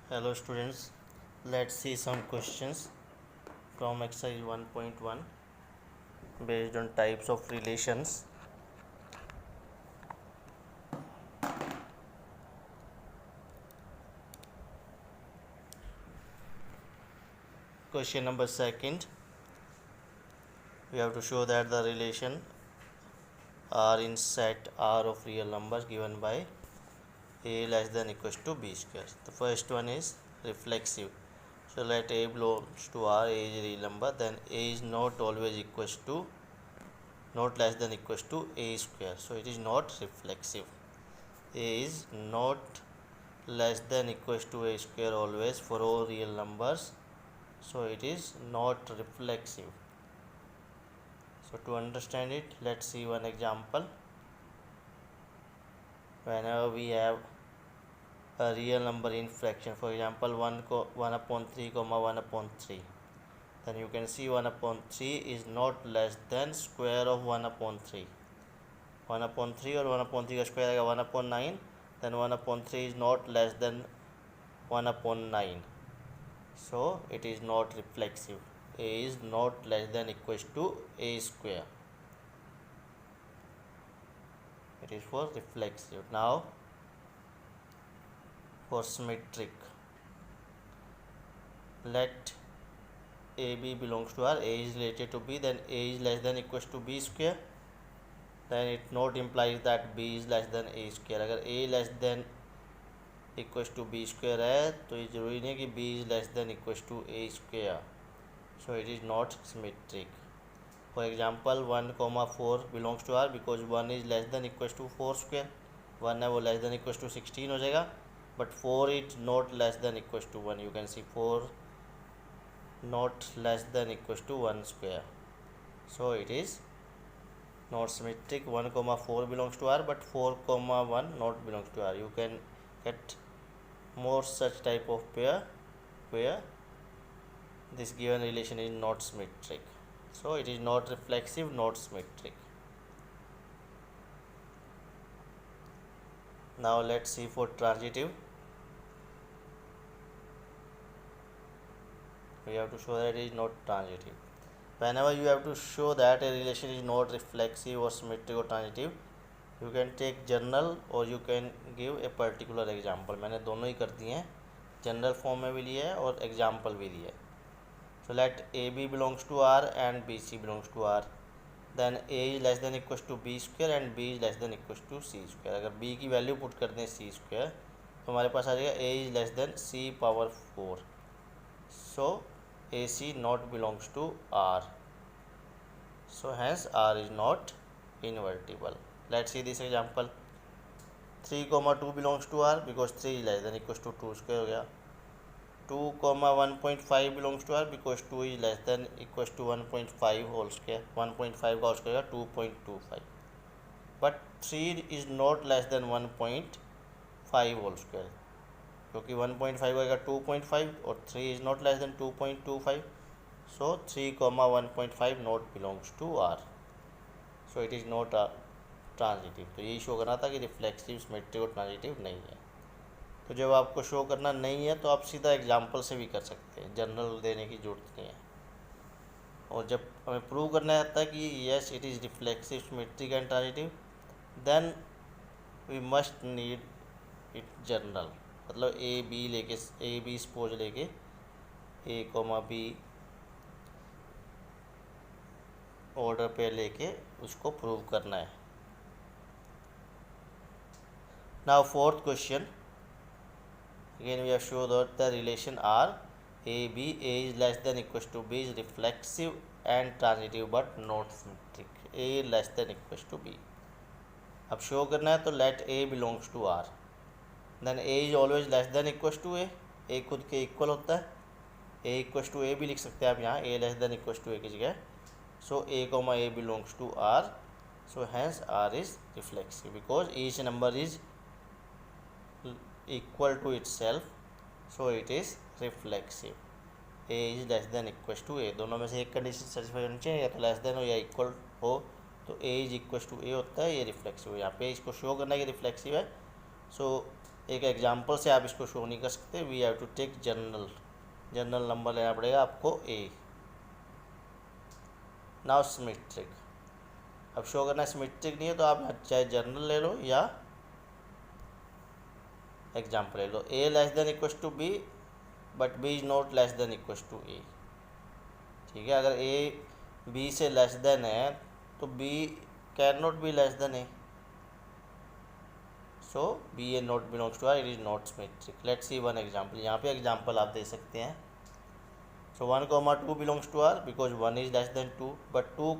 Hello students, let's see some questions from exercise 1.1 based on types of relations. Question number second, we have to show that the relation are in set R of real numbers given by a less than equals to b square. The first one is reflexive. So let a belongs to R, a is a real number, then a is not always equals to not less than equals to a square. So it is not reflexive. A is not less than equals to a square always for all real numbers, so it is not reflexive. So to understand it, let's see one example. Whenever we have a real number in fraction, for example 1 upon 3 comma 1 upon 3, then you can see 1 upon 3 is not less than square of 1 upon 3. 1 upon 3 और 1 upon 3 का square आएगा 1 upon 9, then 1 upon 3 is not less than 1 upon 9, so it is not reflexive. A is not less than equals to a square. It is for reflexive. Now for symmetric, let AB belongs to R, A is related to B, then A is less than equals to B square, then it not implies that B is less than A square. अगर A less than equals to B square है तो ये जरूरी नहीं है कि B is less than equals to A square, so it is not symmetric. For example 1 comma 4 belongs to R because 1 is less than equals to 4 square. 1 है वो less than equals to 16 हो जाएगा, but 4 is not less than equals to 1. You can see 4 not less than equals to 1 square, so it is not symmetric. 1 comma 4 belongs to R, but 4 comma 1 not belongs to R. You can get more such type of pair where this given relation is not symmetric, so it is not reflexive, not symmetric. Now let's see for transitive. We have to show that it is not transitive. Whenever you have to show that a relation is not reflexive or symmetric or transitive, you can take general or you can give a particular example. मैंने दोनों ही कर दिए हैं, general form में भी लिया है और एग्जाम्पल भी दिया है. So let AB belongs to R and BC belongs to R, then A is less than equals to B square and B is less than equals to C square. अगर B की value put कर दें C square तो हमारे पास आ जाएगा A is less than C power 4, so AC not belongs to R, so hence R is not invertible. Let's see this example. 3 comma 2 belongs to R because 3 is less than equals to 2 square हो गया. 2 comma 1.5 belongs to R because 2 is less than equals to 1.5 whole square. 1.5 का square 2.25, but 3 is not less than 1.5 whole square क्योंकि 1.5 आएगा 2.5 और 3 is not less than 2.25, so 3 comma 1.5 not belongs to R, so it is not a transitive. तो यही show करना था कि reflexive, symmetric और ट्रांजिटिव नहीं है. तो जब आपको शो करना नहीं है तो आप सीधा एग्जाम्पल से भी कर सकते हैं, जनरल देने की ज़रूरत नहीं है. और जब हमें प्रूव करना आता है कि yes it is reflexive, symmetric and transitive, then we must need it general. मतलब ए बी सपोज लेके ए कोमा बी ऑर्डर पे लेके उसको प्रूव करना है. Now fourth question, again we have shown that the relation R AB, A is less than equals to B is reflexive and transitive but not symmetric. A less than equals to B. अब show करना है तो let A belongs to R, then A is always less than equals to A. A खुद के equal होता है, A equals to A भी लिख सकते हैं आप यहाँ, A less than equals to A की जगह. So A comma A belongs to R, so hence R is reflexive because each number is equal to itself, so it is reflexive. A is less than equals to A, दोनों में से एक condition satisfy होनी चाहिए, या तो less than हो या इक्वल हो, तो A is equal to A होता है, ये रिफ्लेक्सिव है. यहाँ पे इसको शो करना है कि रिफ्लेक्सिव है, सो एक एग्जांपल से आप इसको शो नहीं कर सकते, we have to take general number लेना पड़ेगा आपको ए। नाउ सिमेट्रिक, अब शो करना सिमेट्रिक नहीं है तो आप चाहे जनरल ले लो या एग्जाम्पल ले लो। A less than equal to B but B is not less than equal to A. ठीक है, अगर ए बी से लेस देन है तो B can not be less than A, so B A not belongs to R, it is not symmetric. Let's see one example, यहाँ पे example आप दे सकते हैं। So 1, 2 belongs to R because 1 is less than 2, but 2,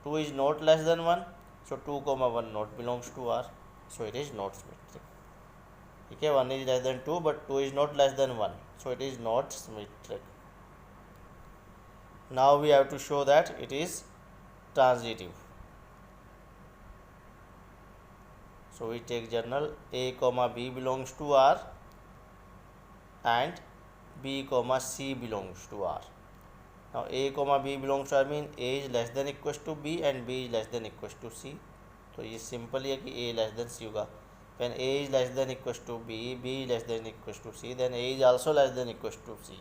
2 is not less than 1, so 2, 1 not belongs to R, so it is not symmetric. ठीक है, 1 is less than 2 but 2 is not less than 1, so it is not symmetric. Now we have to show that it is transitive. So we take general a comma b belongs to R and b comma c belongs to R. Now a comma b belongs to R mean a is less than equals to b and b is less than equals to c. तो ये simple है कि a less than c होगा। When a is less than equals to b, b is less than equals to c, then a is also less than equals to c.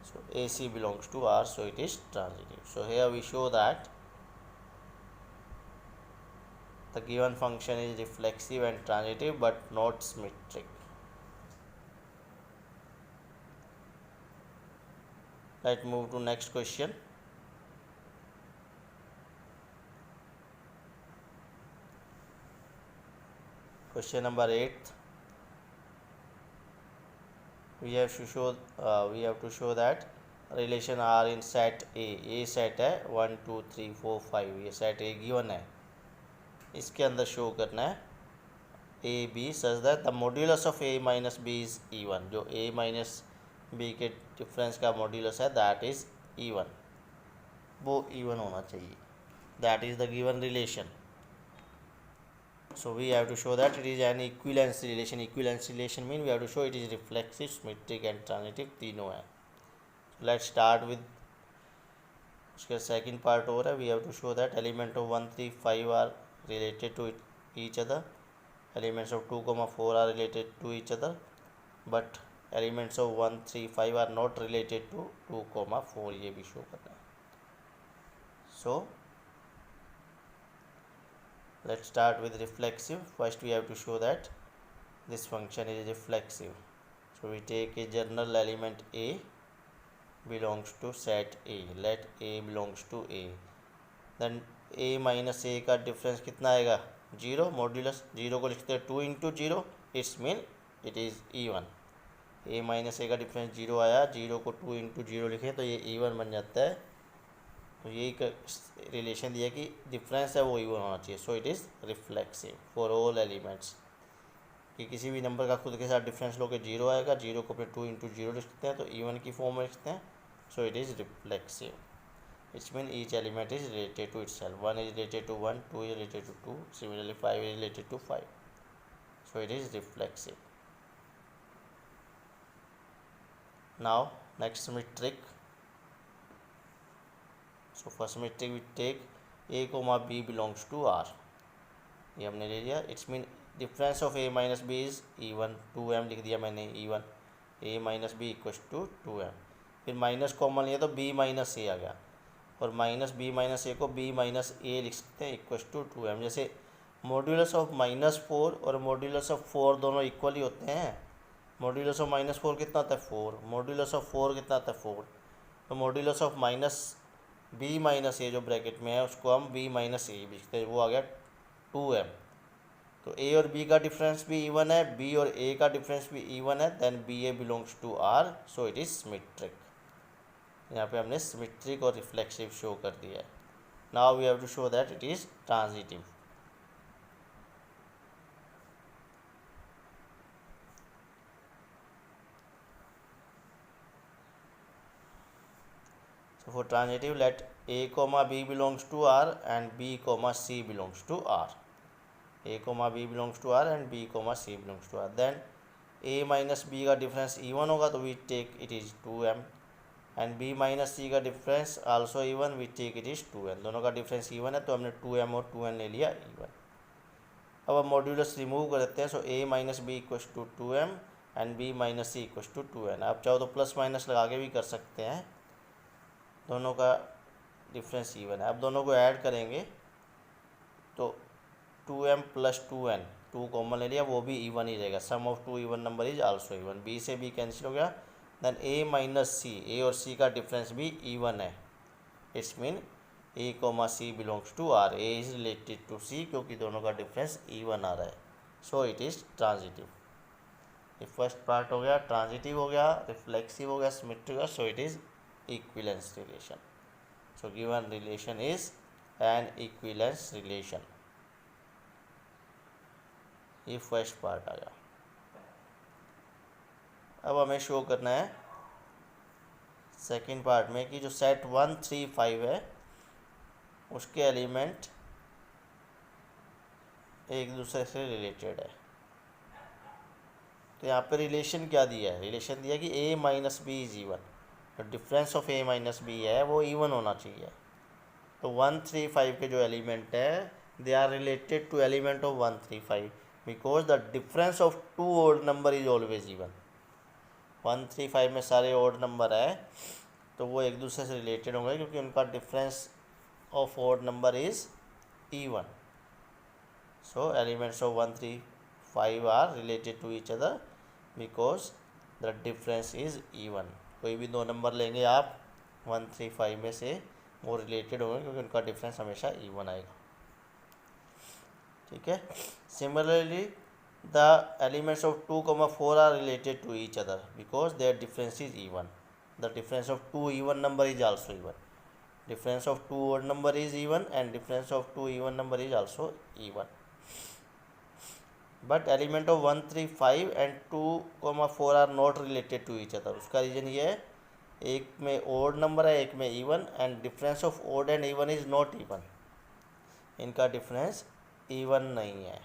So AC belongs to R, so it is transitive. So here we show that the given function is reflexive and transitive but not symmetric. Let's move to next question. Question number 8. We have to show that relation R in set A. A set है 1 2 3 4 5, ये set A given है, इसके अंदर show करना है A B such that the modulus of A minus B is even. जो A minus B के difference का मॉड्यूलस है दैट इज इवन, वो इवन होना चाहिए, that is the given relation. So we have to show that it is an equivalence relation. Equivalence relation mean we have to show it is reflexive, symmetric and transitive, तीनों है। So let's start with उसका second part हो रहा है। We have to show that element of 1 3 5 are related to each other, elements of 2 4 are related to each other, but elements of 1 3 5 are not related to 2 4, ये भी show करना है। So let's start with reflexive. First we have to show that this function is reflexive. So we take a general element A belongs to set A, let A belongs to A, then A minus A का difference कितना आएगा 0, modulus 0 को लिखते हैं 2 into 0, it's mean it is even. A minus A का difference 0 आया, 0 को 2 into 0 लिखें तो ये इवन बन जाता है। तो यही रिलेशन दिया कि डिफरेंस है वो इवन होना चाहिए, सो it is reflexive for all elements. कि किसी भी नंबर का खुद के साथ डिफरेंस लो के 0 आएगा, 0 को अपने 2 इंटू 0 लिखते हैं तो इवन की फॉर्म में लिखते हैं, so it is reflexive. It's mean each element is related to itself, 1 is related to 1, 2 is related to 2, similarly 5 is related to 5, so it is reflexive. Now next symmetric. So for symmetric we take A comma B belongs to R, ये हमने ले लिया। It's mean difference of A minus B is even, 2m लिख दिया मैंने even, A minus B equals to 2m। फिर minus common लिया तो b माइनस ए आ गया, और माइनस बी माइनस ए को b माइनस ए लिख सकते हैं इक्वल्स टू 2m। जैसे मॉड्यूलस ऑफ -4 और मॉड्यूलस ऑफ 4 दोनों इक्वल ही होते हैं। मॉड्यूलस ऑफ -4 कितना आता है 4, मॉड्यूलस ऑफ 4 कितना आता है 4, तो मॉड्यूलस ऑफ b माइनस ए जो ब्रैकेट में है उसको हम b माइनस ए लिखते हैं, वो आ गया 2m। तो a और b का डिफरेंस भी इवन है, b और a का डिफरेंस भी इवन है, then B A belongs to r, so it is symmetric. यहाँ पे हमने सिमेट्रिक और रिफ्लेक्सिव शो कर दिया है। Now we have to show that it is transitive. So for transitive, let a comma b belongs to R and b comma c belongs to R. A comma b belongs to R and b comma c belongs to R. Then a minus b का difference even होगा तो we take it is 2m, and b minus c का difference also even, we take it is 2n। दोनों का difference even है तो हमने 2m और 2n ले लिया इवन। अब हम मॉड्यूलस रिमूव कर देते हैं. So a minus B equals to 2m and b minus C equals to 2n. आप चाहो तो प्लस माइनस लगा के भी कर सकते हैं, दोनों का डिफरेंस इवन है. अब दोनों को ऐड करेंगे तो 2m प्लस 2n, 2 कॉमन ले लिया, वो भी इवन ही रहेगा. Sum of two even number is also even. b से b कैंसिल हो गया. Then a minus C, a और c का डिफरेंस भी इवन है. It's mean a comma C belongs to r. a is related to c क्योंकि दोनों का डिफरेंस इवन आ रहा है. So it is transitive. ये फर्स्ट पार्ट हो गया, ट्रांजिटिव हो गया, रिफ्लेक्सिव हो गया, सिमेट्रिक हो गया. सो it is equivalents relation. So given relation is an equivalents relation. ये फर्स्ट पार्ट आ गया. अब हमें शो करना है सेकंड पार्ट में कि जो सेट 1 3 5 है उसके एलिमेंट एक दूसरे से रिलेटेड है. तो यहाँ पे रिलेशन क्या दिया है? रिलेशन दिया कि a minus B is even. तो difference of a minus B है वो इवन होना चाहिए. तो 1 3 5 के जो एलिमेंट है they are related to element of 1 3 5 because the difference of two odd number is always even. 1 3 5 में सारे ओड नंबर है तो वो एक दूसरे से रिलेटेड होंगे क्योंकि उनका difference of odd number is even. So elements of 1 3 5 are related to each other because the difference is even. कोई भी दो नंबर लेंगे आप 1 3 5 में से, वो रिलेटेड होंगे क्योंकि उनका डिफरेंस हमेशा इवन आएगा. ठीक है. Similarly the elements of 2 4 are related to each other because their difference is even. The difference of 2 even number is also even. Difference of 2 odd number is even and difference of 2 even number is also even. But element of 1 3 5 and 2 4 are not related to each other. उसका reason ये है, एक में odd number है एक में even and difference of odd and even is not even. इनका difference even नहीं है.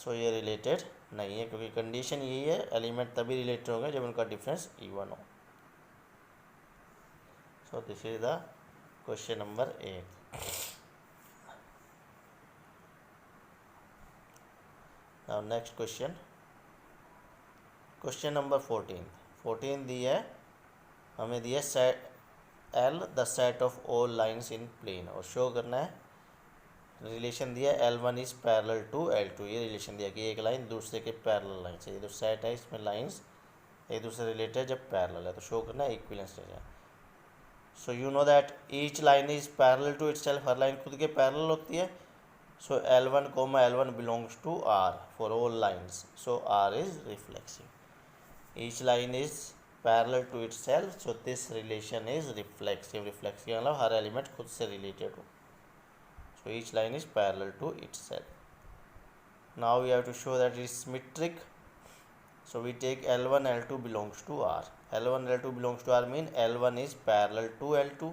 So ये related नहीं है क्योंकि कंडीशन यही है, एलिमेंट तभी रिलेटेड होंगे जब उनका डिफरेंस इवन हो. So this is the question number 8. Now next question number 14. 14 दी है हमें, दी है set L the set of all lines in plane, और शो करना है रिलेशन दिया L1 is parallel to L2. ये रिलेशन दिया कि एक लाइन दूसरे के पैरेलल लाइन से, ये जो सेट है इसमें लाइंस एक दूसरे रिलेटेड है जब पैरेलल है, तो शो करना है equivalence relation. So you know that each line is parallel to itself. हर लाइन खुद के पैरेलल होती है. So L1 L1 belongs to R for all lines. So R is reflexive. Each line is parallel to itself, so this relation is reflexive. Reflexive मतलब हर element खुद से related हो. So each line is parallel to itself. Now we have to show that is symmetric. So we take L1 L2 belongs to R. L1 L2 belongs to R mean L1 is parallel to L2.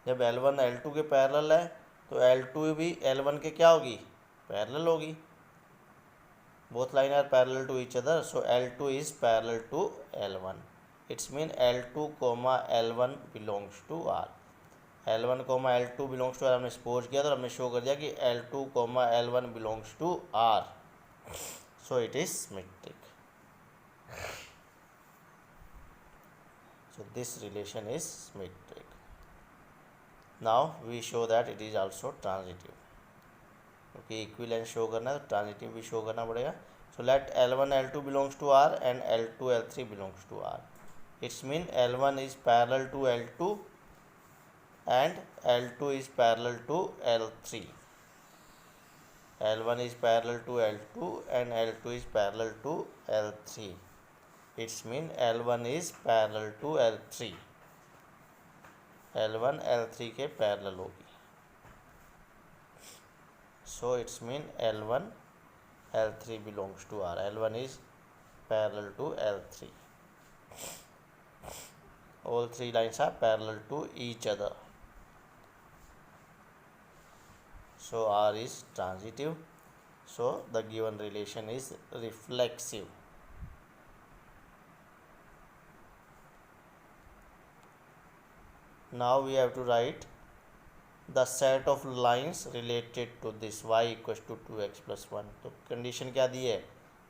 जब L1 L2 के parallel है तो L2 भी L1 के क्या होगी? Parallel होगी. Both line are parallel to each other, so L2 is parallel to L1. It's mean L2 L1 belongs to R. L1 L2 belongs to R हमने suppose किया तो हमने शो कर दिया कि L2 L1 belongs to R. So it is symmetric. So this relation is symmetric. Now we show that it is also transitive. क्योंकि equivalence show करना है तो ट्रांजिटिव भी शो करना पड़ेगा. So let L1 L2 belongs to R and L2 L3 belongs to R. It's mean L1 is parallel to L2 and L2 is parallel to L3. L1 is parallel to L2 and L2 is parallel to L3. It's mean L1 is parallel to L3. L1 L3 के parallel होगी. So it's mean L1 L3 belongs to R. L1 is parallel to L3. All three lines are parallel to each other. So R is transitive. So the given relation is reflexive. Now we have to write the set of lines related to this y equal to 2x plus 1। तो condition क्या दी है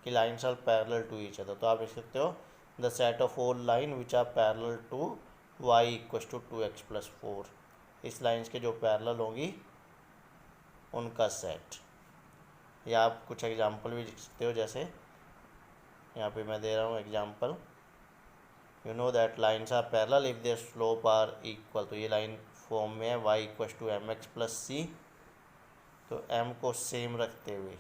कि lines are parallel to each other, तो आप लिख सकते हो the set of all line which are parallel to y equal to 2x plus 4। इस लाइन्स के जो पैरेलल होंगी उनका सेट। या आप कुछ एग्जांपल भी लिख सकते हो, जैसे यहाँ पे मैं दे रहा हूँ example, you know that lines are parallel if their slope are equal. तो ये लाइन फॉर्म में है y equal to M X plus C. तो m को सेम रखते हुए,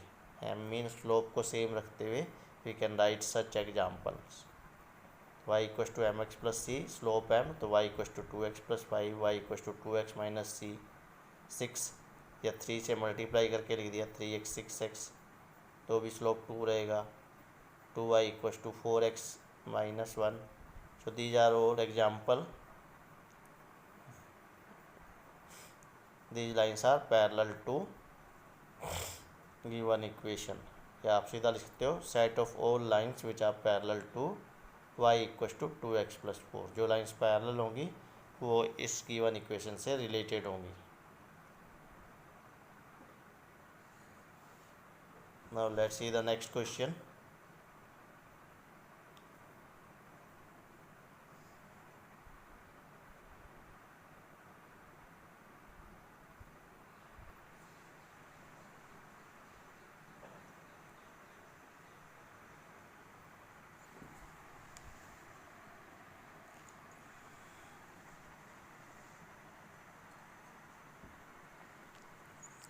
m मीन स्लोप को सेम रखते हुए, we can write such examples. y equal to M X plus C, slope m, तो y equal to 2x plus 5, y equal to 2x minus C 6, या 3 से multiply करके लिख दिया 3x 6x, तो भी स्लोप 2 रहेगा। 2y equal to 4x minus 1। So these are all example, these lines are parallel to given equation। या आप सीधा लिख सकते हो set of all lines which are parallel to y equal to 2x plus 4। जो lines parallel होंगी वो इस गिवन इक्वेशन से रिलेटेड होंगी। Now let's see the next question।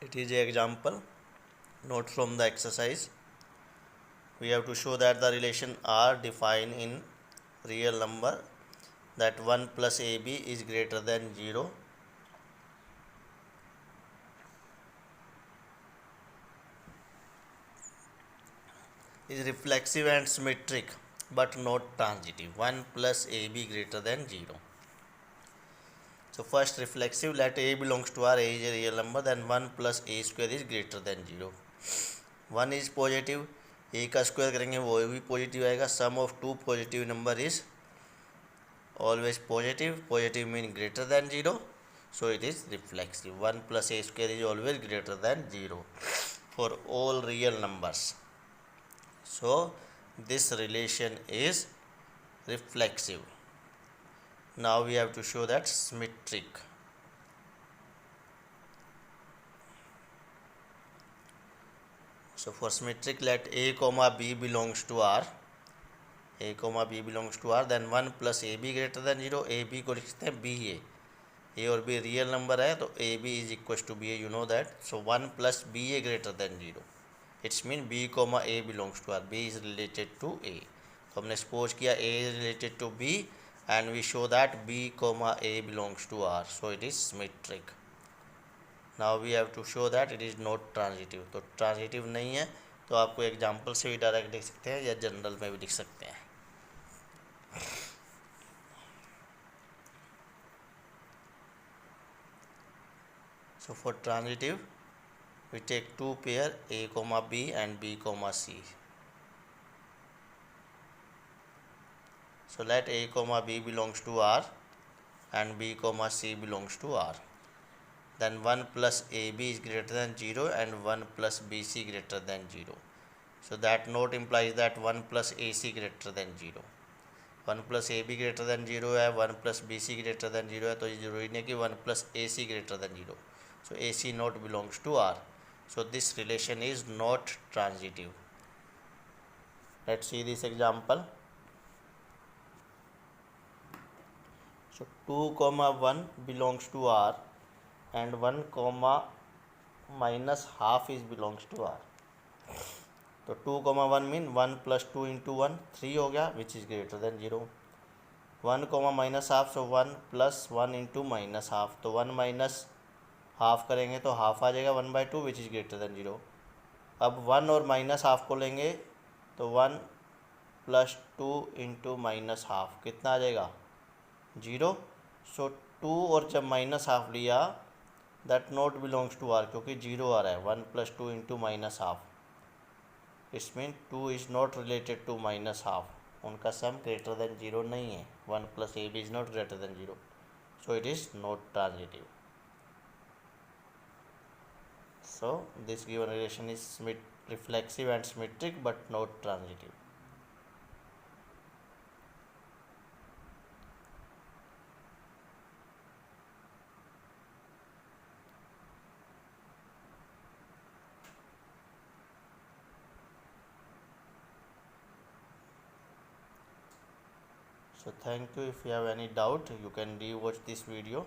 It is an example, note from the exercise. We have to show that the relation R defined in real number, that 1 plus AB is greater than 0, is reflexive and symmetric but not transitive. 1 plus AB greater than 0. So first reflexive, let A belongs to R, A is a real number, then 1 plus A square is greater than 0. 1 is positive, A का square करेंगे वो भी positive आएगा। Sum of two positive number is always positive, positive mean greater than 0, so it is reflexive. 1 plus A square is always greater than 0 for all real numbers. So this relation is reflexive. Now we have to show that symmetric. So for symmetric, let A comma B belongs to R, A comma B belongs to R, then 1 plus AB greater than 0, AB को लिखते हैं BA, A और B real number है तो AB is equals to BA, you know that. So 1 plus BA greater than 0, it's mean B comma A belongs to R, B is related to A. तो हमने suppose किया A is related to B and we show that B comma A belongs to R, so it is symmetric. Now we have to show that it is not transitive. तो transitive नहीं है, तो आपको example से भी direct लिख सकते हैं या जनरल में भी लिख सकते हैं। So for transitive, we take two pair A comma B and B comma C. So let A comma B belongs to R and B comma C belongs to R. Then 1 plus AB is greater than 0 and 1 plus BC greater than 0. So that note implies that 1 plus AC greater than 0. 1 plus AB greater than 0 है, 1 plus BC greater than 0 है, तो ये जरूरी नहीं कि 1 plus AC greater than 0. So AC not belongs to R. So this relation is not transitive. Let's see this example. So 2 comma 1 belongs to R and 1 comma minus half is belongs to R. तो 2 comma 1 mean 1 plus 2 into 1 3 हो गया, which is greater than 0. 1 comma minus half, so 1 plus 1 into minus half, तो 1 minus half करेंगे तो half आ जाएगा 1/2 which is greater than 0. अब 1 और minus half को लेंगे तो 1 प्लस 2 इंटू माइनस हाफ कितना आ जाएगा 0. सो 2 और जब माइनस हाफ लिया that not belongs to R, क्योंकि 0 आ रहा है. 1 plus 2 into minus half, it's mean 2 is not related to minus half. उनका सम ग्रेटर देन 0 नहीं है. 1 plus A B is not greater than 0, so it is not transitive. So this given relation is reflexive and symmetric but not transitive. So thank you. If you have any doubt, you can rewatch this video.